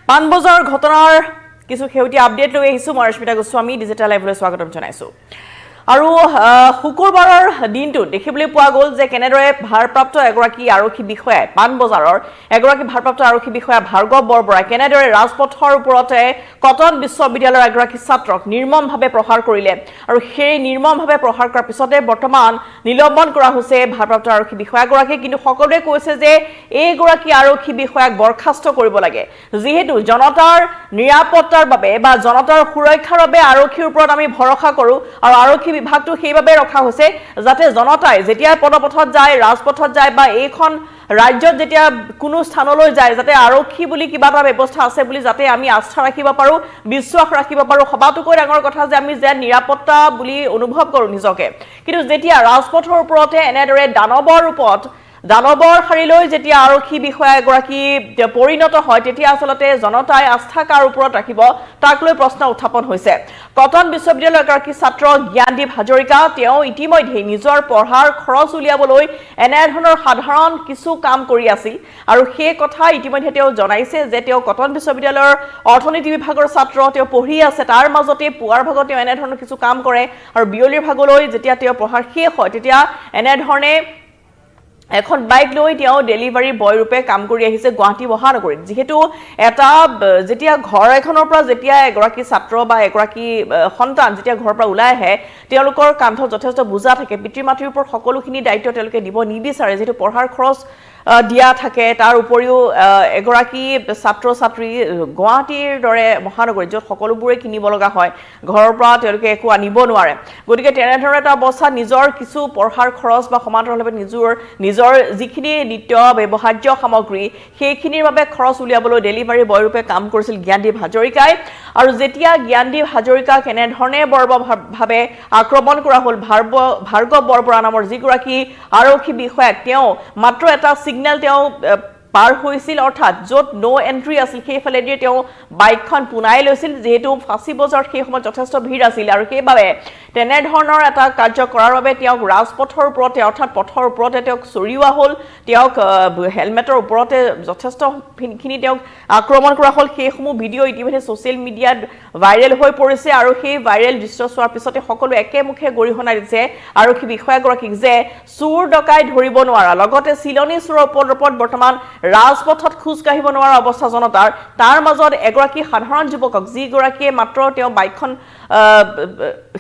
পানবজাৰ ঘটনাৰ কিছু শেহতীয়া আপডেট লৈ আহিছো মই ৰশ্মিতা গোস্বামী ডিজিটেল লাইভলৈ স্বাগতম জনাইছো আৰু শুকুৰবাৰৰ দিনটো দেখিবলৈ পোৱা গ'ল যে কেনেদৰে ভাৰপ্ৰাপ্ত এগৰাকী আৰক্ষী বিষয়াই পানবজাৰৰ এগৰাকী ভাৰপ্ৰাপ্ত আৰক্ষী বিষয়া ভাৰ্গৱ বৰবৰাই কেনেদৰে ৰাজপথৰ ওপৰতে কটন বিশ্ববিদ্যালয়ৰ এগৰাকী ছাত্ৰক নিৰ্মমভাৱে প্ৰহাৰ কৰিলে আৰু সেই নিৰ্মমভাৱে প্ৰহাৰ কৰাৰ পিছতে বৰ্তমান নিলম্বন কৰা হৈছে ভাৰপ্ৰাপ্ত আৰক্ষী বিষয়াগৰাকী কিন্তু সকলোৱে কৈছে যে এইগৰাকী আৰক্ষী বিষয়াক বৰখাস্ত কৰিব লাগে যিহেতু জনতাৰ নিৰাপত্তাৰ বাবে বা জনতাৰ সুৰক্ষাৰ বাবে আৰক্ষীৰ ওপৰত আমি ভৰসা কৰো আৰু আৰক্ষী বিভাগটো সেইভাবে ৰখা হৈছে যাতে জনতাই যেতিয়া পদপথত যায় ৰাজপথত যায় বা এইখন ৰাজ্যত যেতিয়া কোনো স্থানলৈ যায় যাতে আৰক্ষী বুলি কিবা এটা ব্যৱস্থা আছে বুলি যাতে আমি আস্থা ৰাখিব পাৰো বিশ্বাস ৰাখিব পাৰো সবাতোকৈ ডাঙৰ কথা যে আমি যে নিৰাপত্তা বুলি অনুভৱ কৰো নিজকে কিন্তু যেতিয়া ৰাজপথৰ ওপৰতে এনেদৰে দানৱৰ ৰূপত দানৱৰ শাৰীলৈ যেতিয়া আৰক্ষী বিষয়া এগৰাকী পৰিণত হয় তেতিয়া আসলতে জনতাই আস্থা কাৰ ওপৰত ৰাখিব তাক লৈ প্ৰশ্ন উত্থাপন হৈছে কটন বিশ্ববিদ্যালয়ৰ এগৰাকী ছাত্ৰ জ্ঞানদীপ হাজৰিকা তেওঁ ইতিমধ্যে নিজৰ পঢ়াৰ খৰচ উলিয়াবলৈ এনে ধৰণৰ সাধাৰণ কিছু কাম কৰি আছিল আৰু সেই কথা ইতিমধ্যে তেওঁ জনাইছে যে তেওঁ কটন বিশ্ববিদ্যালয়ৰ অৰ্থনীতি বিভাগৰ ছাত্ৰ তেওঁ পঢ়ি আছে তাৰ মাজতে পুৱাৰ ভাগত তেওঁ এনে ধৰণৰ কিছু কাম কৰে আৰু বিয়লিৰ ভাগলৈ যেতিয়া তেওঁ পঢ়াৰ শেষ হয় তেতিয়া এনে ধৰণে এখন বাইক লৈ তেওঁ ডেলিভাৰী বয় ৰূপে কাম কৰি আহিছে গুৱাহাটী মহানগৰীত যেহেতু এটা যেতিয়া ঘৰ এখনৰ পৰা যেতিয়া এগৰাকী ছাত্ৰ বা এগৰাকী সন্তান যেতিয়া ঘৰৰ পৰা ওলাই আহে তেওঁলোকৰ কান্ধত যথেষ্ট বুজা থাকে পিতৃ-মাতৃৰ ওপৰত সকলোখিনি দায়িত্ব তেওঁলোকে দিব নিবিচাৰে যেটো পঢ়াৰ খৰচ দিয়া থাকে তাৰ উপৰিও এগৰাকী ছাত্ৰ ছাত্ৰী গুৱাহাটীৰ দৰে মহানগৰীত য'ত সকলোবোৰে কিনিব লগা হয় ঘৰৰ পৰা তেওঁলোকে একো আনিব নোৱাৰে গতিকে তেনে ধৰণৰ এটা অৱস্থা নিজৰ কিছু পঢ়াৰ খৰচ বা সমান্তৰালভাৱে নিজৰ যিখিনি নিত্য ব্যৱহাৰ্য সামগ্ৰী সেইখিনিৰ বাবে খৰচ উলিয়াবলৈ ডেলিভাৰী বয় ৰূপে কাম কৰিছিল জ্ঞানদীপ হাজৰিকাই আৰু যেতিয়া জ্ঞানদীপ হাজৰিকা কেনে ধৰণে বৰ্বৰভাৱে আক্ৰমণ কৰা হ'ল ভাৰ্গৱ বৰবৰা নামৰ যিগৰাকী আৰক্ষী বিষয়াক তেওঁ মাত্ৰ এটা সিগনেল তেওঁ পাৰ হৈছিল অৰ্থাৎ য'ত নো এন্ট্ৰি আছিল সেইফালে দিয়ে তেওঁ বাইকখন পুনাই লৈছিল যেহেতু ফাঁচী বজাৰত সেই সময়ত যথেষ্ট ভিৰ আছিল আৰু সেইবাবে তেনে ধৰণৰ এটা কাৰ্য কৰাৰ বাবে তেওঁক ৰাজপথৰ ওপৰতে অৰ্থাৎ পথৰ ওপৰতে তেওঁক চৰিওৱা হ'ল তেওঁক হেলমেটৰ ওপৰতে যথেষ্টখিনি তেওঁক আক্ৰমণ কৰা হ'ল সেইসমূহ ভিডিঅ' ইতিমধ্যে ছ'চিয়েল মিডিয়াত ভাইৰেল হৈ পৰিছে আৰু সেই ভাইৰেল দৃশ্য চোৱাৰ পিছতে সকলো একেমুখে গৰিহণা দিছে আৰক্ষী বিষয়াগৰাকীক যে চোৰ ডকাই ধৰিব নোৱাৰা লগতে চিলনী চোৰৰ ওপৰত বৰ্তমান ৰাজপথত খোজ কাঢ়িব নোৱাৰা অৱস্থা জনতাৰ তাৰ মাজত এগৰাকী সাধাৰণ যুৱকক যিগৰাকীয়ে মাত্ৰ তেওঁ বাইকখন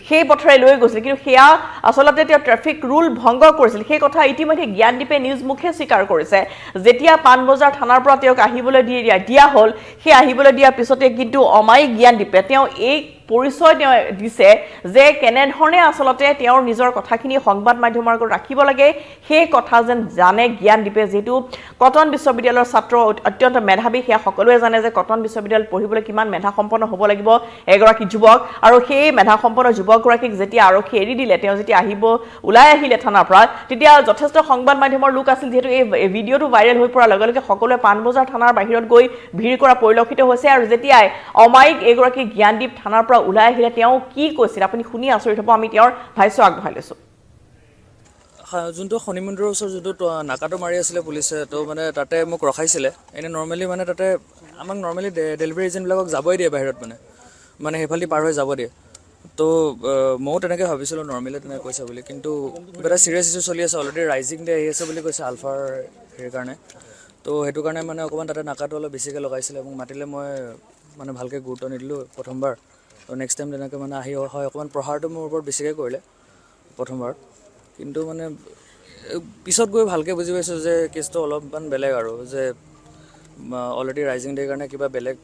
সেই পথৰে লৈ গৈছিল কিন্তু সেয়া আসলতে তেওঁ ট্ৰাফিক ৰুল ভংগ কৰিছিল সেই কথা ইতিমধ্যে জ্ঞানদীপে নিজ মুখে স্বীকাৰ কৰিছে যেতিয়া পানবজাৰ থানাৰ পৰা তেওঁক আহিবলৈ দিয়া হ'ল সেই আহিবলৈ দিয়াৰ পিছতে কিন্তু অমায়িক জ্ঞানদীপে তেওঁ এই পৰিচয় তেওঁ দিছে যে কেনে ধৰণে আসলতে তেওঁৰ নিজৰ কথাখিনি সংবাদ মাধ্যমৰ আগত ৰাখিব লাগে সেই কথা যেন জানে জ্ঞানদীপে যেটো কটন বিশ্ববিদ্যালয়ৰ ছাত্ৰ অত্যন্ত মেধাৱী সেয়া সকলোৱে জানে যে কটন বিশ্ববিদ্যালয়ত পঢ়িবলৈ কিমান মেধাসম্পন্ন হ'ব লাগিব এগৰাকী যুৱক আৰু সেই মেধাসম্পন্ন যুৱকগৰাকীক যেতিয়া আৰক্ষী এৰি দিলে তেওঁ যেতিয়া ওলাই আহিলে থানাৰ পৰা তেতিয়া যথেষ্ট সংবাদ মাধ্যমৰ লোক আছিল যেহেতু এই ভিডিঅ'টো ভাইৰেল হৈ পৰাৰ লগে লগে সকলোৱে পানবজাৰ থানাৰ বাহিৰত গৈ ভিৰ কৰা পৰিলক্ষিত হৈছে আৰু যেতিয়াই অমায়িক এগৰাকী জ্ঞানদীপ থানাৰ পৰা ওলাই আহিলে তেওঁ কি কৈছিল আপুনি শুনি আচৰিত হ'ব আমি তেওঁৰ ভাষ্য আগবঢ়াই লৈছো যোনটো শনিমন্দিৰৰ ওচৰত যোনটো নাকাটো মাৰি আছিলে পুলিচে তো মানে তাতে মোক ৰখাইছিলে এনে নৰ্মেলি মানে তাতে আমাক নৰ্মেলি ডেলিভাৰী এজেণ্টবিলাকক যাবই দিয়ে বাহিৰত মানে সেইফালে পাৰ হৈ যাব দিয়ে তো ময়ো তেনেকৈ ভাবিছিলোঁ নৰ্মেলি তেনেকৈ কৈছে বুলি কিন্তু এটা চিৰিয়াছ ইছ্যু চলি আছে অলৰেডি ৰাইজিং ডে আহি আছে বুলি কৈছে আলফাৰ হেৰিৰ কাৰণে তো সেইটো কাৰণে মানে অকণমান তাতে নাকাটো অলপ বেছিকৈ লগাইছিলে মোক মাতিলে মই মানে ভালকৈ গুৰুত্ব নিদিলোঁ প্ৰথমবাৰ তো নেক্সট টাইম তেনেকৈ মানে আহি হয় অকণমান প্ৰহাৰটো মোৰ ওপৰত বেছিকৈ কৰিলে প্ৰথমবাৰ কিন্তু মানে পিছত গৈ ভালকৈ বুজি পাইছোঁ যে কেছটো অলপমান বেলেগ আৰু যে অলৰেডি ৰাইজিং ডেৰ কাৰণে কিবা বেলেগ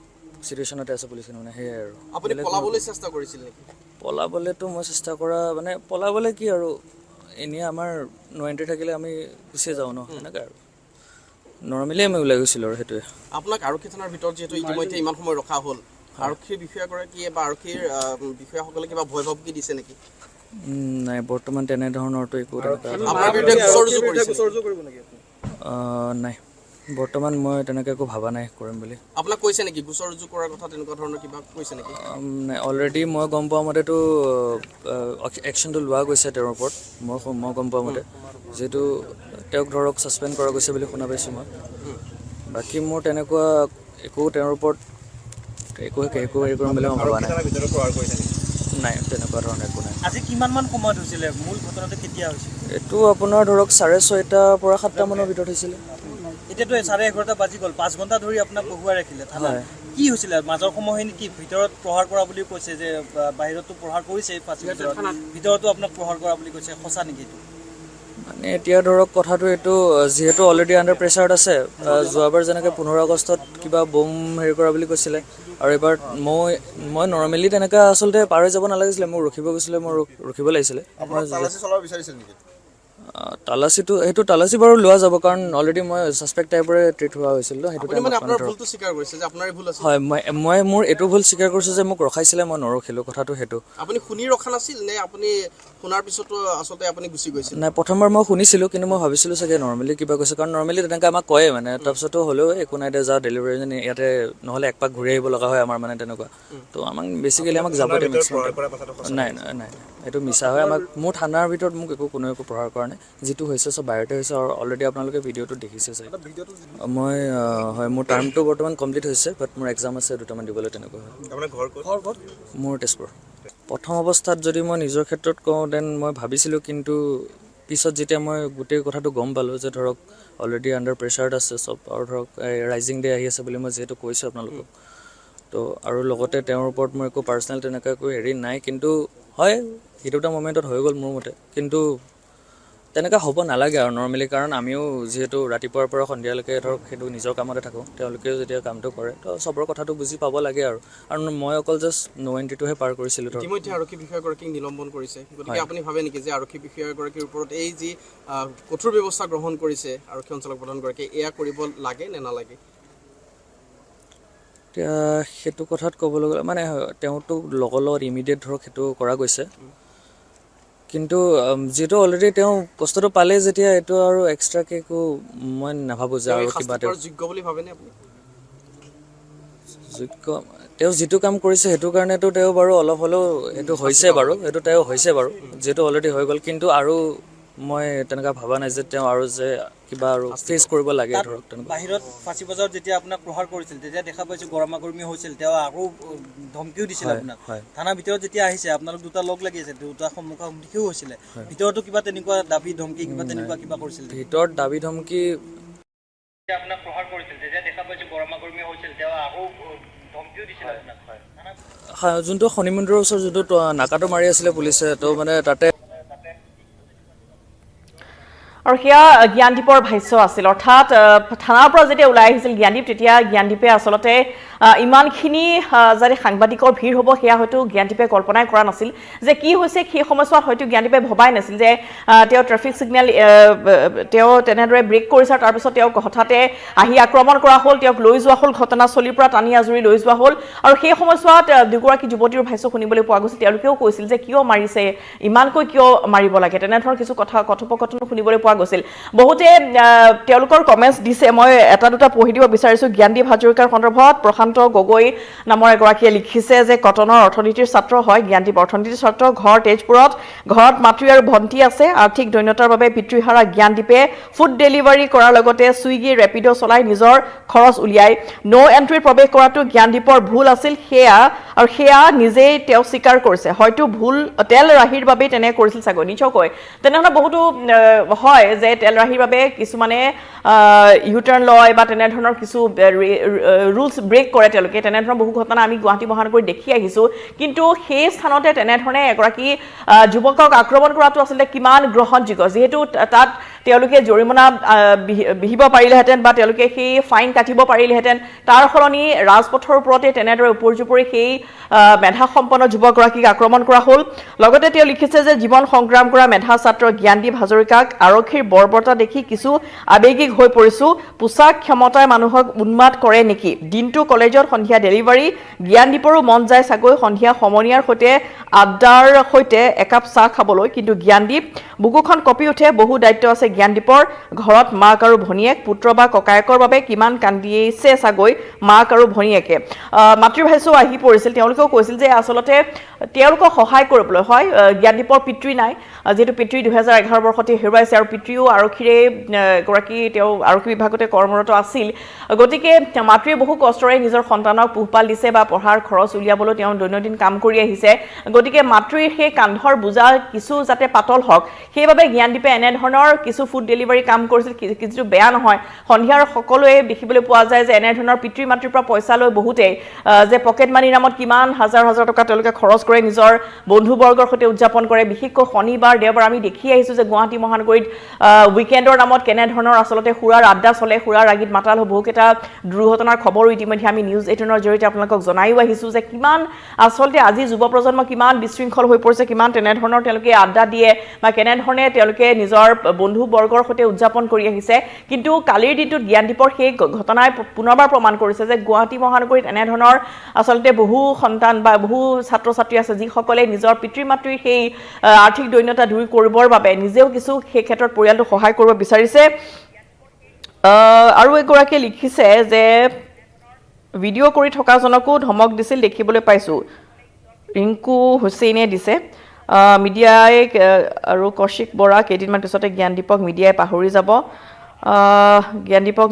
চিটুৱেশ্যনতে আছে পুলিচখন মানে সেয়াই আৰু আপুনি পলাবলৈ চেষ্টা কৰিছিল নেকি পলাবলৈতো মই চেষ্টা কৰা মানে পলাবলৈ কি আৰু এনেই আমাৰ নো এণ্ট্ৰি থাকিলে আমি গুচিয়ে যাওঁ ন সেনেকৈ আৰু নৰ্মেলি আমি ওলাই গৈছিলোঁ আৰু সেইটোৱে আপোনাক আৰক্ষী থানাৰ ভিতৰত যিহেতু ইতিমধ্যে ইমান সময় ৰখা হ'ল আৰক্ষীৰ বিষয়াগৰাকীয়ে বা আৰক্ষীৰ বিষয়াসকলে কিবা ভয় ভাবুকি দিছে নেকি নাই বৰ্তমান তেনেধৰণৰতো একো নাই বৰ্তমান মই তেনেকৈ একো ভবা নাই কৰিম বুলি আপোনাক কৈছে নেকি গোচৰ ৰুজু কৰাৰ কথা তেনেকুৱা ধৰণৰ কিবা কৈছে নেকি নাই অলৰেডি মই গম পোৱা মতেতো একশ্যনটো লোৱা গৈছে তেওঁৰ ওপৰত মই গম পোৱা মতে যেহেতু তেওঁক ধৰক ছাছপেণ্ড কৰা গৈছে বুলি শুনা পাইছোঁ মই বাকী মোৰ তেনেকুৱা একো তেওঁৰ ওপৰত একো হেৰি কৰিম বুলি মই ভবা নাই নাই তেনেকুৱা ধৰণৰ একো নাই আজি কিমানমান সময়ত হৈছিলে মূল ঘটনাটো কেতিয়া হৈছিল এইটো আপোনাৰ ধৰক 6:30 পৰা 7টা মানৰ ভিতৰত হৈছিলে এতিয়াতো 11:30 বাজি গ'ল 5 ঘণ্টা ধৰি আপোনাক বহুৱাই ৰাখিলে থানা কি হৈছিলে মাজৰ সময়খিনি কি ভিতৰত প্ৰহাৰ কৰা বুলি কৈছে যে বাহিৰতো প্ৰহাৰ কৰিছে ভিতৰতো আপোনাক প্ৰহাৰ কৰা বুলি কৈছে সঁচা নেকি এইটো মানে এতিয়া ধৰক কথাটো এইটো যিহেতু অলৰেডি আণ্ডাৰ প্ৰেছাৰত আছে যোৱাবাৰ যেনেকৈ 15 আগষ্টত কিবা বম হেৰি কৰা বুলি কৈছিলে আৰু এবাৰ মই নৰ্মেলি তেনেকৈ আচলতে পাৰ হৈ যাব নালাগিছিলে মোক ৰখিব গৈছিলে মই ৰখিব লাগিছিলে তালাচীটো সেইটো তালাচী বাৰু লোৱা যাব কাৰণ অলৰেডি মই ছাছপেক্ট টাইপৰে ট্ৰিট হোৱা হৈছিল সেইটো হয় মই মোৰ এইটো ভুল স্বীকাৰ কৰিছোঁ যে মোক ৰখাইছিলে মই নৰখিলোঁ কথাটো সেইটো আপুনি শুনি ৰখা নাছিল নে আপুনি শুনাৰ পিছতো আচলতে আপুনি গুচি গৈছিল নাই প্ৰথমবাৰ মই শুনিছিলোঁ কিন্তু মই ভাবিছিলোঁ চাগে নৰ্মেলি কিবা কৈছে কাৰণ নৰ্মেলি তেনেকৈ আমাক কয়ে মানে তাৰপিছতো হ'লেও একো নাই দে যা ডেলিভাৰী এজনী ইয়াতে নহ'লে এক পাক ঘূৰি আহিব লগা হয় আমাৰ মানে তেনেকুৱা তো আমাক বেছিকেলি আমাক যাব দিয়ে নাই এইটো মিছা হয় আমাক মোৰ থানাৰ ভিতৰত মোক কোনেও একো প্ৰহাৰ কৰা নাই যিটো হৈছে চব বাহিৰতে হৈছে আৰু অলৰেডি আপোনালোকে ভিডিঅ'টো দেখিছে চাগে মই হয় মোৰ টাৰ্মটো বৰ্তমান কমপ্লিট হৈছে বাট মোৰ এক্সাম আছে দুটামান দিবলৈ তেনেকুৱা হয় মোৰ তেজপুৰ প্ৰথম অৱস্থাত যদি মই নিজৰ ক্ষেত্ৰত কওঁ দেন মই ভাবিছিলোঁ কিন্তু পিছত যেতিয়া মই গোটেই কথাটো গম পালোঁ যে ধৰক অলৰেডি আণ্ডাৰ প্ৰেছাৰত আছে চব আৰু ধৰক ৰাইজিং ডে আহি আছে বুলি মই যিহেতু কৈছোঁ আপোনালোকক তো আৰু লগতে তেওঁৰ ওপৰত মোৰ একো পাৰ্চনেল তেনেকৈ একো হেৰি নাই কিন্তু হয় সেইটো এটা মমেণ্টত হৈ গ'ল মোৰ মতে কিন্তু তেনেকৈ হ'ব নালাগে আৰু নৰ্মেলি কাৰণ আমিও যিহেতু ৰাতিপুৱাৰ পৰা সন্ধিয়ালৈকে ধৰক সেইটো নিজৰ কামতে থাকোঁ তেওঁলোকেও যেতিয়া কামটো কৰে তো চবৰ কথাটো বুজি পাব লাগে আৰু মই অকল জাষ্ট নো এণ্ট্ৰিটোহে পাৰ কৰিছিলোঁ ধৰক ইতিমধ্যে আৰক্ষী বিষয়াগৰাকীক নিলম্বন কৰিছে গতিকে আপুনি ভাবে নেকি যে আৰক্ষী বিষয়াগৰাকীৰ ওপৰত এই যি কঠোৰ ব্যৱস্থা গ্ৰহণ কৰিছে আৰক্ষী অঞ্চলক প্ৰধানগৰাকীয়ে এয়া কৰিব লাগে নে নালাগে এতিয়া সেইটো কথাত ক'বলৈ গ'লে মানে তেওঁতো লগত ইমিডিয়েট ধৰক সেইটো কৰা গৈছে কিন্তু যিহেতু অলৰেডি তেওঁ বস্তুটো পালে যেতিয়া এইটো আৰু এক্সট্ৰাকৈ একো মই নাভাবোঁ যে আৰু কিবা যোগ্য বুলি ভাবেনে আপুনি যোগ্য তেওঁ যিটো কাম কৰিছে সেইটো কাৰণেতো তেওঁ বাৰু অলপ হ'লেও সেইটো হৈছে বাৰু সেইটো তেওঁ হৈছে বাৰু যিহেতু অলৰেডি হৈ গ'ল কিন্তু আৰু মই তেনেকুৱা ভবা নাই যে তেওঁ আৰু যে কিবা আৰু ফেচ কৰিব লাগে ধৰক তেনেকুৱা বাহিৰত ফাঁচী বজাৰত যেতিয়া আপোনাক প্ৰহাৰ কৰিছিল তেতিয়া দেখা পাইছোঁ গৰমাগৰমি হৈছিল তেওঁ আকৌ ধমকিও দিছিল আপোনাক থানাৰ ভিতৰত যেতিয়া আহিছে আপোনালোক দুটা লগ লাগি আছে দুটা সন্মুখাসন্মুখিও হৈছিলে ভিতৰতো কিবা তেনেকুৱা দাবী ধমকি কিবা তেনেকুৱা কিবা কৰিছিল ভিতৰত দাবী ধমকি আপোনাক প্ৰহাৰ কৰিছিল যেতিয়া দেখা পাইছোঁ গৰমাগৰমি হৈছিল তেওঁ আকৌ ধমকিও দিছিল আপোনাক যোনটো শনি মন্দিৰৰ ওচৰত যোনটো নাকাটো মাৰি আছিলে পুলিচে তো মানে তাতে আৰু সেয়া জ্ঞানদীপৰ ভাষ্য আছিল অৰ্থাৎ থানাৰ পৰা যেতিয়া ওলাই আহিছিল জ্ঞানদীপ তেতিয়া জ্ঞানদীপে আচলতে ইমানখিনি যাতে সাংবাদিকৰ ভিৰ হ'ব সেয়া হয়তো জ্ঞানদীপে কল্পনাই কৰা নাছিল যে কি হৈছে সেই সময়ছোৱাত হয়তো জ্ঞানদীপে ভবাই নাছিল যে তেওঁ ট্ৰেফিক ছিগনেল তেওঁ তেনেদৰে ব্ৰেক কৰিছে আৰু তাৰপিছত তেওঁক হঠাতে আহি আক্ৰমণ কৰা হ'ল তেওঁক লৈ যোৱা হ'ল ঘটনাস্থলীৰ পৰা টানি আজুৰি লৈ যোৱা হ'ল আৰু সেই সময়ছোৱাত দুগৰাকী যুৱতীৰ ভাষ্য শুনিবলৈ পোৱা গৈছিল তেওঁলোকেও কৈছিল যে কিয় মাৰিছে ইমানকৈ কিয় মাৰিব লাগে তেনেধৰণৰ কিছু কথোপকথন শুনিবলৈ পোৱা গৈছিল বহুতে তেওঁলোকৰ কমেণ্টছ দিছে মই এটা দুটা পঢ়ি দিব বিচাৰিছোঁ জ্ঞানদীপ হাজৰিকাৰ সন্দৰ্ভত প্ৰশান্ত গগৈ নামৰ এগৰাকীয়ে লিখিছে যে কটনৰ অৰ্থনীতিৰ ছাত্ৰ হয় জ্ঞানদীপ অৰ্থনীতিৰ ছাত্ৰ ঘৰ তেজপুৰত ঘৰত মাতৃ আৰু ভণ্টি আছে আৰ্থিক দৈন্যতাৰ বাবে পিতৃহাৰা জ্ঞানদীপে ফুড ডেলিভাৰী কৰাৰ লগতে ছুইগি ৰেপিড' চলাই নিজৰ খৰচ উলিয়াই নো এণ্ট্ৰিত প্ৰৱেশ কৰাটো জ্ঞানদীপৰ ভুল আছিল সেয়া নিজেই তেওঁ স্বীকাৰ কৰিছে হয়তো ভুল তেল ৰাহিৰ বাবেই তেনে কৰিছিল চাগৈ নিশ্চয়কৈ তেনেধৰণৰ বহুতো হয় যে তেল ৰাহিৰ বাবে কিছুমানে ইউটাৰ্ণ লয় বা তেনেধৰণৰ কিছু ৰুলছ ব্ৰেক কৰে তেওঁলোকে তেনেধৰণৰ বহু ঘটনা আমি গুৱাহাটী মহানগৰীত দেখি আহিছোঁ কিন্তু সেই স্থানতে তেনেধৰণে এগৰাকী যুৱকক আক্ৰমণ কৰাটো আচলতে কিমান গ্ৰহণযোগ্য যিহেতু তাত তেওঁলোকে জৰিমনা বিহিব পাৰিলেহেঁতেন বা তেওঁলোকে সেই ফাইন কাটিব পাৰিলেহেঁতেন তাৰ সলনি ৰাজপথৰ ওপৰতে তেনেদৰে উপৰ্যুপৰি সেই মেধাসম্পন্ন যুৱকগৰাকীক আক্ৰমণ কৰা হ'ল লগতে তেওঁ লিখিছে যে জীৱন সংগ্ৰাম কৰা মেধা ছাত্ৰ জ্ঞানদীপ হাজৰিকাক আৰক্ষীৰ বৰ্বৰতা দেখি কিছু আৱেগিক হৈ পৰিছোঁ পোচাক ক্ষমতাই মানুহক উন্মাদ কৰে নেকি দিনটো কলেজত সন্ধিয়া ডেলিভাৰী জ্ঞানদীপৰো মন যায় চাগৈ সন্ধিয়া সমনীয়াৰ সৈতে আড্ডাৰ সৈতে একাপ চাহ খাবলৈ, কিন্তু জ্ঞানদীপ বুকুখন কঁপি উঠে। বহু দায়িত্ব আছে জ্ঞানদীপৰ। ঘৰত মাক আৰু ভনীয়েক, পুত্ৰ বা ককায়েকৰ বাবে কিমান কান্দিছে চাগৈ মাক আৰু ভনীয়েকে। মাতৃভাষ্যও আহি পৰিছিল। তেওঁলোকেও কৈছিল যে আচলতে তেওঁলোকক সহায় কৰিবলৈ হয়, জ্ঞানদীপৰ পিতৃ নাই, যিহেতু পিতৃ 2011 বৰ্ষতে হেৰুৱাইছে আৰু পিতৃও আৰক্ষীৰে এগৰাকী, তেওঁ আৰক্ষী বিভাগতে কৰ্মৰত আছিল। গতিকে মাতৃয়ে বহু কষ্টৰে নিজৰ সন্তানক পোহপাল দিছে বা পঢ়াৰ খৰচ উলিয়াবলৈ তেওঁ দৈনন্দিন কাম কৰি আহিছে। গতিকে মাতৃৰ সেই কান্ধৰ বোজা কিছু যাতে পাতল হওক, সেইবাবে জ্ঞানদীপে এনেধৰণৰ কিছু ফুড ডেলিভাৰী কাম কৰিছিল, যিটো বেয়া নহয়। সন্ধিয়াৰ সকলোৱে দেখিবলৈ পোৱা যায় যে এনেধৰণৰ পিতৃ মাতৃৰ পৰা পইচা লৈ বহুতেই যে পকেট মানিৰ নামত কিমান হাজাৰ হাজাৰ টকা তেওঁলোকে খৰচ কৰে, নিজৰ বন্ধুবৰ্গৰ সৈতে উদযাপন কৰে। বিশেষকৈ শনিবাৰ দেওবাৰ আমি দেখি আহিছোঁ যে গুৱাহাটী মহানগৰীত উইকেণ্ডৰ নামত কেনেধৰণৰ আচলতে সুৰাৰ আড্ডা চলে, সুৰাৰ আগিত মাতাল হৈ বহুকেইটা দুৰ্ঘটনাৰ খবৰো ইতিমধ্যে আমি নিউজ 18ৰ জৰিয়তে আপোনালোকক জনাইও আহিছোঁ যে কিমান আচলতে আজি যুৱ প্ৰজন্ম কিমান বিশৃংখল হৈ পৰিছে, কিমান তেনেধৰণৰ তেওঁলোকে আড্ডা দিয়ে বা কেনেধৰণে তেওঁলোকে নিজৰ বন্ধুবৰ্গৰ সৈতে উদযাপন কৰি আহিছে। কিন্তু কালিৰ দিনটোত জ্ঞানদীপৰ সেই ঘটনাই পুনৰবাৰ প্ৰমাণ কৰিছে যে গুৱাহাটী মহানগৰীত এনেধৰণৰ আচলতে বহু সন্তান বা বহু ছাত্ৰ ছাত্ৰী আছে যিসকলে নিজৰ পিতৃ মাতৃৰ সেই আৰ্থিক দৈন্যতা দূৰ কৰিবৰ বাবে নিজেও কিছু সেই ক্ষেত্ৰত পৰিয়ালটোক সহায় কৰিব বিচাৰিছে। আৰু এগৰাকীয়ে লিখিছে যে ভিডিঅ' কৰি থকাজনকো ধমক দিছিল দেখিবলৈ পাইছোঁ, ৰিংকু হুছেইনে দিছে। মিডিয়াই আৰু কৌশিক বৰা কেইদিনমান পিছতে জ্ঞানদীপক মিডিয়াই পাহৰি যাব। জ্ঞানদীপক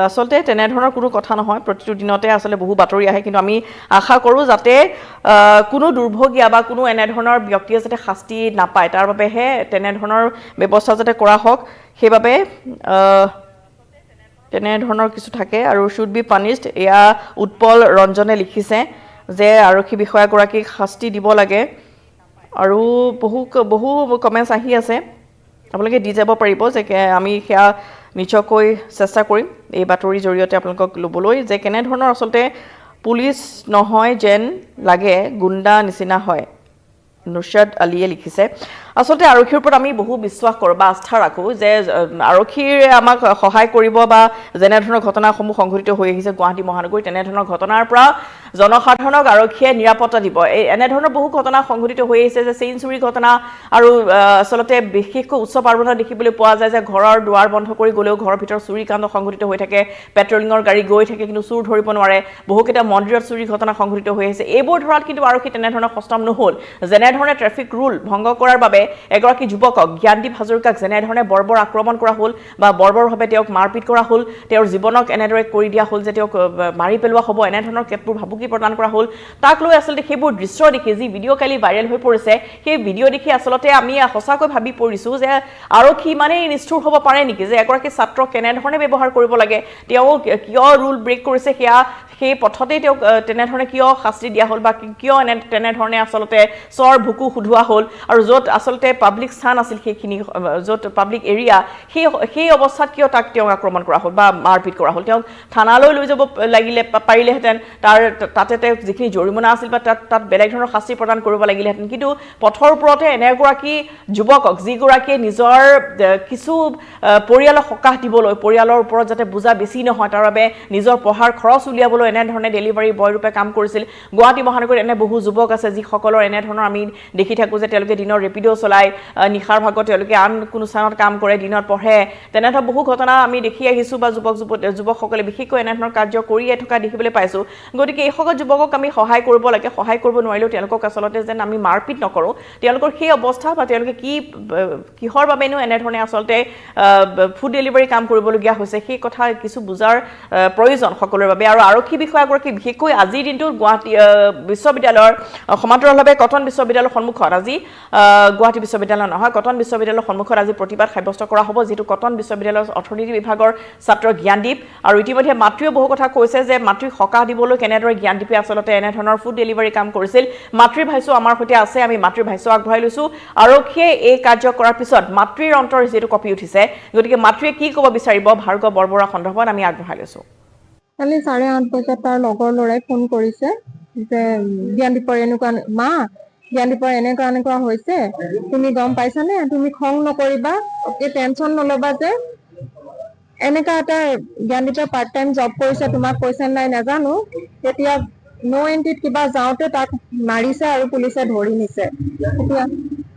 আচলতে তেনেধৰণৰ কোনো কথা নহয়, প্ৰতিটো দিনতে আচলতে বহু বাতৰি আহে, কিন্তু আমি আশা কৰোঁ যাতে কোনো দুৰ্ভগীয়া বা কোনো এনেধৰণৰ ব্যক্তিয়ে যাতে শাস্তি নাপায়, তাৰ বাবেহে তেনেধৰণৰ ব্যৱস্থা যাতে কৰা হওক, সেইবাবে তেনেধৰণৰ কিছু থাকে আৰু শুড বি পানিছড। এয়া উৎপল ৰঞ্জনে লিখিছে যে আৰক্ষী বিষয়াগৰাকীক শাস্তি দিব লাগে। আৰু বহু কমেণ্টছ আহি আছে, আপোনালোকে দি যাব পাৰিব যে আমি সেয়া নিশ্চয়কৈ চেষ্টা কৰিম এই বাতৰিৰ জৰিয়তে আপোনালোকক ল'বলৈ, যে কেনেধৰণৰ আচলতে পুলিচ নহয় যেন লাগে, গুণ্ডা নিচিনা হয়। নুছৰাত আলীয়ে লিখিছে আচলতে আৰক্ষীৰ ওপৰত আমি বহু বিশ্বাস কৰোঁ বা আস্থা ৰাখোঁ যে আৰক্ষীয়ে আমাক সহায় কৰিব বা যেনেধৰণৰ ঘটনাসমূহ সংঘটিত হৈ আহিছে গুৱাহাটী মহানগৰীত, তেনেধৰণৰ ঘটনাৰ পৰা জনসাধাৰণক আৰক্ষীয়ে নিৰাপত্তা দিব। এনেধৰণৰ বহু ঘটনা সংঘটিত হৈ আহিছে যে চেইন চুৰিৰ ঘটনা, আৰু আচলতে বিশেষকৈ উৎসৱ পাৰ্বণত দেখিবলৈ পোৱা যায় যে ঘৰৰ দুৱাৰ বন্ধ কৰি গ'লেও ঘৰৰ ভিতৰত চুৰি কাণ্ড সংঘটিত হৈ থাকে, পেট্ৰলিঙৰ গাড়ী গৈ থাকে কিন্তু চুৰ ধৰিব নোৱাৰে, বহুকেইটা মন্দিৰত চুৰিৰ ঘটনা সংঘটিত হৈ আহিছে। এইবোৰ ধৰাত কিন্তু আৰক্ষী তেনেধৰণৰ সষ্টম নহ'ল। যেনেধৰণে ট্ৰেফিক ৰুল ভংগ কৰাৰ বাবে এগৰাকী যুৱকক জ্ঞানদীপ হাজৰিকাক যেনেধৰণে বৰ্বৰ আক্ৰমণ কৰা হ'ল বা বৰ্বৰভাৱে তেওঁক মাৰপিট কৰা হ'ল, তেওঁৰ জীৱনক এনেদৰে কৰি দিয়া হ'ল যে তেওঁক মাৰি পেলোৱা হ'ব, এনেধৰণৰ কেতবোৰ ভাবুকি প্ৰদান কৰা হ'ল, তাক লৈ আচলতে সেইবোৰ দৃশ্য দেখি যি ভিডিঅ' কালি ভাইৰেল হৈ পৰিছে, সেই ভিডিঅ' দেখি আচলতে আমি সঁচাকৈ ভাবি পৰিছোঁ যে আৰক্ষী ইমানেই নিষ্ঠুৰ হ'ব পাৰে নেকি, যে এগৰাকী ছাত্ৰক কেনেধৰণে ব্যৱহাৰ কৰিব লাগে, তেওঁ কিয় ৰুল ব্ৰেক কৰিছে সেই পথতেই তেওঁক তেনেধৰণে কিয় শাস্তি দিয়া হ'ল বা কিয় তেনেধৰণে আচলতে চৰ ভুকু সোধোৱা হ'ল, আৰু য'ত আচলতে পাব্লিক স্থান আছিল সেইখিনি, য'ত পাব্লিক এৰিয়া, সেই অৱস্থাত কিয় তেওঁক আক্ৰমণ কৰা হ'ল বা মাৰপিট কৰা হ'ল। তেওঁক থানালৈ লৈ যাব পাৰিলেহেঁতেন, তাতে তেওঁক যিখিনি জৰিমনা আছিল বা তাত বেলেগ ধৰণৰ শাস্তি প্ৰদান কৰিব লাগিলেহেঁতেন, কিন্তু পথৰ ওপৰতে এনেগৰাকী যুৱকক যিগৰাকীয়ে নিজৰ কিছু পৰিয়ালক সকাহ দিবলৈ, পৰিয়ালৰ ওপৰত যাতে বোজা বেছি নহয় তাৰ বাবে নিজৰ পঢ়াৰ খৰচ উলিয়াবলৈ এনেধৰণে ডেলিভাৰী বয় ৰূপে কাম কৰিছিল। গুৱাহাটী মহানগৰীত এনে বহু যুৱক আছে যিসকলৰ এনেধৰণৰ আমি দেখি থাকোঁ যে তেওঁলোকে দিনৰ ৰেপিড' চলায়, নিশাৰ ভাগত তেওঁলোকে আন কোনো স্থানত কাম কৰে, দিনত পঢ়ে, তেনেধৰণৰ বহু ঘটনা আমি দেখি আহিছোঁ বা যুৱকসকলে বিশেষকৈ এনেধৰণৰ কাৰ্য কৰিয়ে থকা দেখিবলৈ পাইছোঁ। গতিকে এইসকল যুৱকক আমি সহায় কৰিব লাগে, সহায় কৰিব নোৱাৰিলেও তেওঁলোকক আচলতে যেন আমি মাৰপিট নকৰোঁ, তেওঁলোকৰ সেই অৱস্থা বা তেওঁলোকে কিহৰ বাবেনো এনেধৰণে আচলতে ফুড ডেলিভাৰী কাম কৰিবলগীয়া হৈছে সেই কথা কিছু বুজাৰ প্ৰয়োজন সকলোৰে বাবে। আৰু আৰক্ষী বিষয়াগৰাকী বিশেষকৈ আজিৰ দিনটোত গুৱাহাটী বিশ্ববিদ্যালয়ৰ সমান্তৰালভাৱে কটন বিশ্ববিদ্যালয়ৰ সন্মুখত আজি গুৱাহাটী বিশ্ববিদ্যালয় নহয়, কটন বিশ্ববিদ্যালয়ৰ সন্মুখত আজি প্ৰতিবাদ সাব্যস্ত কৰা হ'ব, যিটো কটন বিশ্ববিদ্যালয়ৰ অৰ্থনীতি বিভাগৰ ছাত্ৰ জ্ঞানদীপ। আৰু ইতিমধ্যে মাতৃয়েও বহু কথা কৈছে যে মাতৃক সকাহ দিবলৈ কেনেদৰে জ্ঞানদীপে আচলতে এনেধৰণৰ ফুড ডেলিভাৰী কাম কৰিছিল। মাতৃৰ ভাষ্য আমাৰ সৈতে আছে, আমি মাতৃৰ ভাষ্য আগবঢ়াই লৈছোঁ। আৰক্ষীয়ে এই কাৰ্য কৰাৰ পিছত মাতৃৰ অন্তৰ যিহেতু কঁপি উঠিছে, গতিকে মাতৃয়ে কি ক'ব বিচাৰিব ভাৰ্গৱ বৰবৰা সন্দৰ্ভত আমি আগবঢ়াই লৈছোঁ। কালি 8:30 বজাত তাৰ লগৰ ল'ৰাই ফোন কৰিছে যে জ্ঞানদীপৰ এনেকুৱা হৈছে, তুমি গম পাইছানে, তুমি খং নকৰিবা, টেনচন নল'বা, যে এনেকুৱা এটা জ্ঞানদীপে পাৰ্ট টাইম জব কৰিছে, তোমাক কৈছে নাই নাজানো, তেতিয়া নো এণ্ট্ৰিত কিবা যাওঁতে তাক মাৰিছে আৰু পুলিচে ধৰি নিছে। এতিয়া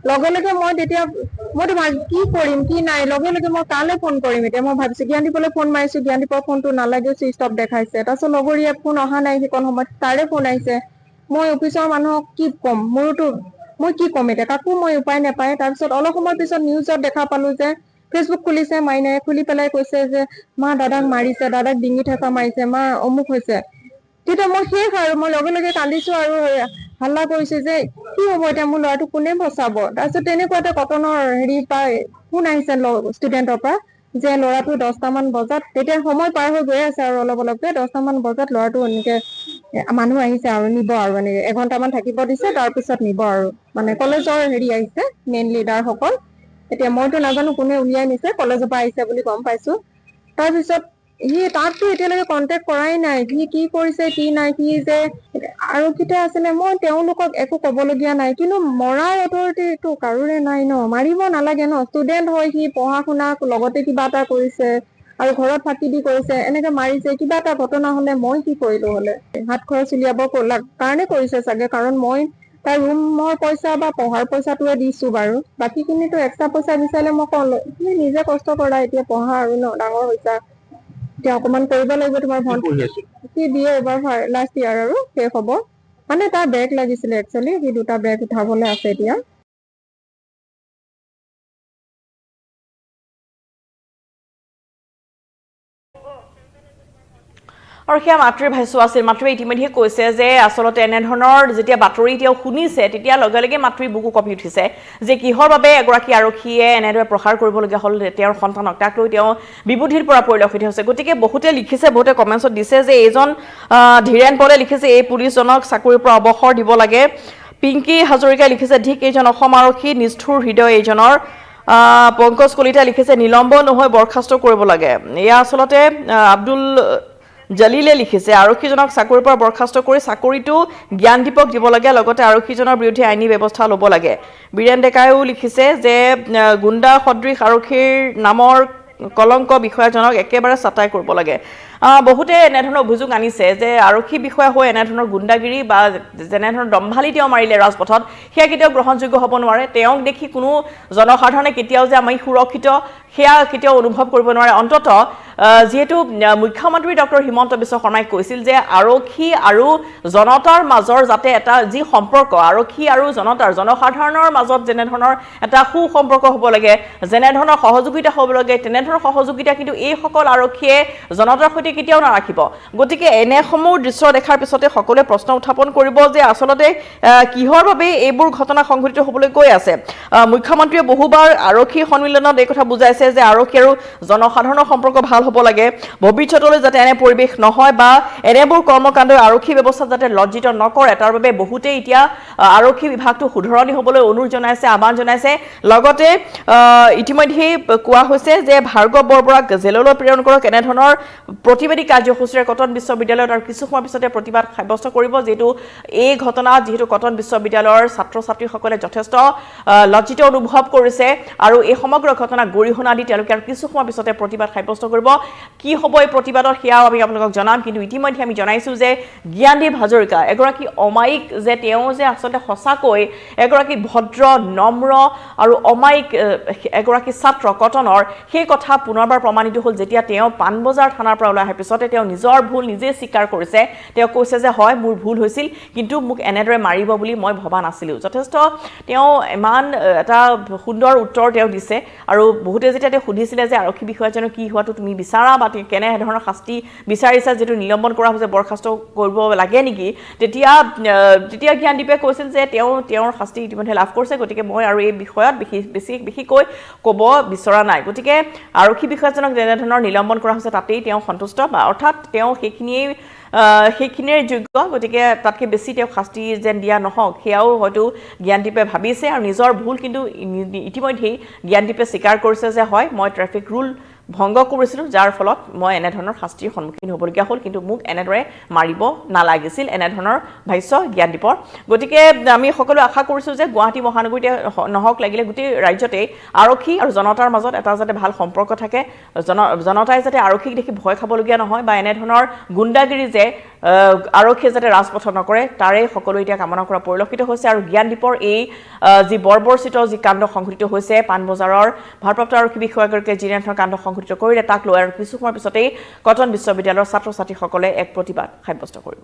লগে লগে মইতো কি কৰিম কি নাই, লগে লগে মই কালৈ ফোন কৰিম। এতিয়া মই ভাবিছো জ্ঞানদীপলৈ ফোন মাৰিছো, জ্ঞানদীপৰ ফোনটো নালাগে, চুইচ অফ দেখাইছে। তাৰপিছত লগৰীয়া ফোন অহা নাই, সেইকণ সময়ত তাৰে ফোন আহিছে। মই অফিচৰ মানুহক কি ক'ম, মই কি ক'ম এতিয়া, কাকো মই উপায় নাপায়। তাৰপিছত অলপ সময় পিছত নিউজত দেখা পালো যে ফেচবুক খুলিছে মাইনাই, খুলি পেলাই কৈছে যে মা দাদাক মাৰিছে, দাদাক ডিঙি ঠেকা মাৰিছে, মা অমুক হৈছে। তেতিয়া মই শেষ আৰু মই লগে লগে কান্দিছো আৰু হাল্লা কৰিছো যে কি হব এতিয়া, মোৰ ল'ৰাটো কোনে বচাব। তাৰপিছত তেনেকুৱাতে কটনৰ ফোন আহিছে ষ্টুডেণ্টৰ পৰা যে ল'ৰাটো 10টামান বজাত, তেতিয়া সময় পাৰ হৈ গৈ আছে আৰু অলপকে 10টামান বজাত ল'ৰাটো এনেকে মানুহ আহিছে আৰু নিব আৰু এনেকে 1 ঘণ্টামান থাকিব দিছে, তাৰপিছত নিব আৰু কলেজৰ আহিছে মেইন লিডাৰসকল। এতিয়া মইতো নাজানো কোনে উলিয়াই নিছে, কলেজৰ পৰা আহিছে বুলি গম পাইছো। তাৰপিছত তাকতো এতিয়ালৈকে কন্টেক্ট কৰাই নাই, কি কৰিছে কি নাই, কি যে আৰক্ষীতে আছিলে। মই তেওঁলোকক একো কবলগীয়া নাই, কিন্তু মৰাৰ অথৰিটিটো কাৰোৰে নাই ন। মাৰিব নালাগে ন, ষ্টুডেন্ট হয়, সি পঢ়া শুনা লগতে কিবা এটা কৰিছে আৰু ঘৰত ফাঁকি দি কৰিছে, এনেকে মাৰিছে। কিবা এটা ঘটনা হলে মই কি কৰিলো হলে, হাত খৰচ উলিয়াব কাৰণে কৰিছে চাগে, কাৰণ মই তাৰ ৰুমৰ পইচা বা পঢ়াৰ পইচাটোৱে দিছো বাৰু। বাকী খিনিতো এক্সট্ৰা পইচা বিচাৰিলে মই কওঁ তুমি নিজে কষ্ট কৰা, এতিয়া পঢ়া আৰু ন, ডাঙৰ হৈছা, এতিয়া অকমান কৰিব লাগিব। তোমাৰ ভন্টি সি দিয়ে এবাৰ লাষ্ট ইয়াৰ আৰু শেষ হব। তাৰ বেগ লাগিছিলে একচুৱেলি, সি 2টা বেগ উঠাবলৈ আছে এতিয়া। আৰু সেয়া মাতৃৰ ভাষ্য আছিল। মাতৃয়ে ইতিমধ্যে কৈছে যে আচলতে এনেধৰণৰ যেতিয়া বাতৰি তেওঁ শুনিছে, তেতিয়া লগে লগে মাতৃৰ বুকু কঁপি উঠিছে যে কিহৰ বাবে এগৰাকী আৰক্ষীয়ে এনেদৰে প্ৰহাৰ কৰিবলগীয়া হ'ল তেওঁৰ সন্তানক। তাক লৈ তেওঁ বিবুধিৰ পৰা পৰিলক্ষিত হৈছে। গতিকে বহুতে লিখিছে, বহুতে কমেণ্টছত দিছে যে এইজন ধীৰেন পলে লিখিছে এই পুলিচজনক চাকৰিৰ পৰা অৱসৰ দিব লাগে। পিংকী হাজৰিকাই লিখিছে ধিক এইজন অসম আৰক্ষী, নিষ্ঠুৰ হৃদয় এইজনৰ। পংকজ কলিতাই লিখিছে নিলম্বন নহয় বৰখাস্ত কৰিব লাগে। এয়া আচলতে আব্দুল জলিলে লিখিছে আৰক্ষীজনক চাকৰিৰ পৰা বৰখাস্ত কৰি চাকৰিটো জ্ঞানদীপক দিব লাগে, লগতে আৰক্ষীজনৰ বিৰুদ্ধে আইনী ব্যৱস্থা ল'ব লাগে। বীৰেন ডেকাইও লিখিছে যে গুণ্ডা সদৃশ আৰক্ষীৰ নামৰ কলংক বিষয়াজনক একেবাৰে ছাটাই কৰিব লাগে। বহুতে এনেধৰণৰ অভিযোগ আনিছে যে আৰক্ষী বিষয়া হৈ এনেধৰণৰ গুণ্ডাগিৰি বা যেনেধৰণৰ দম্ভালি তেওঁ মাৰিলে ৰাজপথত, সেয়া কেতিয়াও গ্ৰহণযোগ্য হ'ব নোৱাৰে। তেওঁক দেখি কোনো জনসাধাৰণে কেতিয়াও যে আমি সুৰক্ষিত সেয়া কেতিয়াও অনুভৱ কৰিব নোৱাৰে। অন্তত যিহেতু মুখ্যমন্ত্ৰী ডক্টৰ হিমন্ত বিশ্ব শৰ্মাই কৈছিল যে আৰক্ষী আৰু জনতাৰ মাজৰ যাতে এটা যি সম্পৰ্ক, আৰক্ষী আৰু জনসাধাৰণৰ মাজত যেনেধৰণৰ এটা সুসম্পৰ্ক হ'ব লাগে, যেনেধৰণৰ সহযোগিতা হ'ব লাগে, তেনেধৰণৰ সহযোগিতা কিন্তু এইসকল আৰক্ষীয়ে জনতাৰ সৈতে কেতিয়াও নাৰাখিব। গতিকে এনেসমূহ দৃশ্য দেখাৰ পিছতে সকলোৱে প্ৰশ্ন উত্থাপন কৰিব যে আচলতে কিহৰ বাবে এইবোৰ ঘটনা সংঘটিত হ'বলৈ গৈ আছে। মুখ্যমন্ত্ৰীয়ে বহুবাৰ আৰক্ষী সন্মিলনত এই কথা বুজাইছে যে আৰক্ষী আৰু জনসাধাৰণৰ সম্পৰ্ক ভাল হ'ব লাগে, ভৱিষ্যতলৈ যাতে এনে পৰিৱেশ নহয় বা এনেবোৰ কৰ্মকাণ্ডই আৰক্ষী ব্যৱস্থাত যাতে লজ্জিত নকৰে, তাৰ বাবে বহুতেই এতিয়া আৰক্ষী বিভাগটো শুধৰণি হ'বলৈ অনুৰোধ জনাইছে, আহ্বান জনাইছে। লগতে ইতিমধ্যেই কোৱা হৈছে যে ভাৰ্গৱ বৰবৰাক জেললৈ প্ৰেৰণ কৰক। এনেধৰণৰ প্ৰতিবাদী কাৰ্যসূচীৰে কটন বিশ্ববিদ্যালয়ত আৰু কিছু সময়ৰ পিছতে প্ৰতিবাদ সাব্যস্ত কৰিব। যিহেতু এই ঘটনাত কটন বিশ্ববিদ্যালয়ৰ ছাত্ৰ ছাত্ৰীসকলে যথেষ্ট লজ্জিত অনুভৱ কৰিছে আৰু এই সমগ্ৰ ঘটনাক গৰিহণা দি তেওঁলোকে আৰু কিছু সময়ৰ পিছতে প্ৰতিবাদ সাব্যস্ত কৰিব। কি হ'ব এই প্ৰতিবাদত সেয়াও আমি আপোনালোকক জনাম। কিন্তু ইতিমধ্যে আমি জনাইছোঁ যে জ্ঞানদীপ হাজৰিকা এগৰাকী অমায়িক, যে তেওঁ যে আচলতে সঁচাকৈ এগৰাকী ভদ্ৰ, নম্ৰ আৰু অমায়িক এগৰাকী ছাত্ৰ কটনৰ, সেই কথা পুনৰবাৰ প্ৰমাণিত হ'ল যেতিয়া তেওঁ পাণবজাৰ থানাৰ পৰা ওলাই অহাৰ পিছতে তেওঁ নিজৰ ভুল নিজে স্বীকাৰ কৰিছে। তেওঁ কৈছে যে হয় মোৰ ভুল হৈছিল, কিন্তু মোক এনেদৰে মাৰিব বুলি মই ভবা নাছিলোঁ। যথেষ্ট তেওঁ ইমান এটা সুন্দৰ উত্তৰ তেওঁ দিছে। আৰু বহুতে যেতিয়া তেওঁ সুধিছিলে যে আৰক্ষী বিষয়াজনক কি হোৱাটো তুমি বিচাৰা বা কেনেধৰণৰ শাস্তি বিচাৰিছা, যিটো নিলম্বন কৰা হৈছে, বৰখাস্ত কৰিব লাগে নেকি, তেতিয়া জ্ঞানদীপে কৈছিল যে তেওঁৰ শাস্তি ইতিমধ্যে লাভ কৰিছে, গতিকে মই আৰু এই বিষয়ত বিশেষকৈ ক'ব বিচৰা নাই। গতিকে আৰক্ষী বিষয়াজনক যেনেধৰণৰ নিলম্বন কৰা হৈছে তাতেই তেওঁ সন্তুষ্ট, বা অৰ্থাৎ তেওঁ সেইখিনিৰ যোগ্য। গতিকে তাতকৈ বেছি তেওঁক শাস্তি যেন দিয়া নহওক, সেয়াও হয়তো জ্ঞানদীপে ভাবিছে। আৰু নিজৰ ভুল কিন্তু ইতিমধ্যেই জ্ঞানদীপে স্বীকাৰ কৰিছে যে হয় মই ট্ৰেফিক ৰুল ভংগ কৰিছিলোঁ, যাৰ ফলত মই এনেধৰণৰ শাস্তিৰ সন্মুখীন হ'বলগীয়া হ'ল। কিন্তু মোক এনেদৰে মাৰিব নালাগিছিল, এনেধৰণৰ ভাষ্য জ্ঞানদীপৰ। গতিকে আমি সকলোৱে আশা কৰিছোঁ যে গুৱাহাটী মহানগৰীতে নহওক লাগিলে গোটেই ৰাজ্যতে আৰক্ষী আৰু জনতাৰ মাজত এটা যাতে ভাল সম্পৰ্ক থাকে, জনতাই যাতে আৰক্ষীক দেখি ভয় খাবলগীয়া নহয় বা এনেধৰণৰ গুণ্ডাগিৰি যে আৰক্ষীয়ে যাতে ৰাজপথত নকৰে, তাৰে সকলো এতিয়া কামনা কৰা পৰিলক্ষিত হৈছে। আৰু জ্ঞানদীপৰ এই যি বৰ্বৰচিত যি কাণ্ড সংঘটিত হৈছে, পাণবজাৰৰ ভাৰপ্ৰাপ্ত আৰক্ষী বিষয়াগৰাকীয়ে যি ধৰণৰ কাণ্ড সংঘটিত কৰিলে, তাক লৈ আৰু কিছু সময়ৰ পিছতেই কটন বিশ্ববিদ্যালয়ৰ ছাত্ৰ ছাত্ৰীসকলে এক প্ৰতিবাদ সাব্যস্ত কৰিব।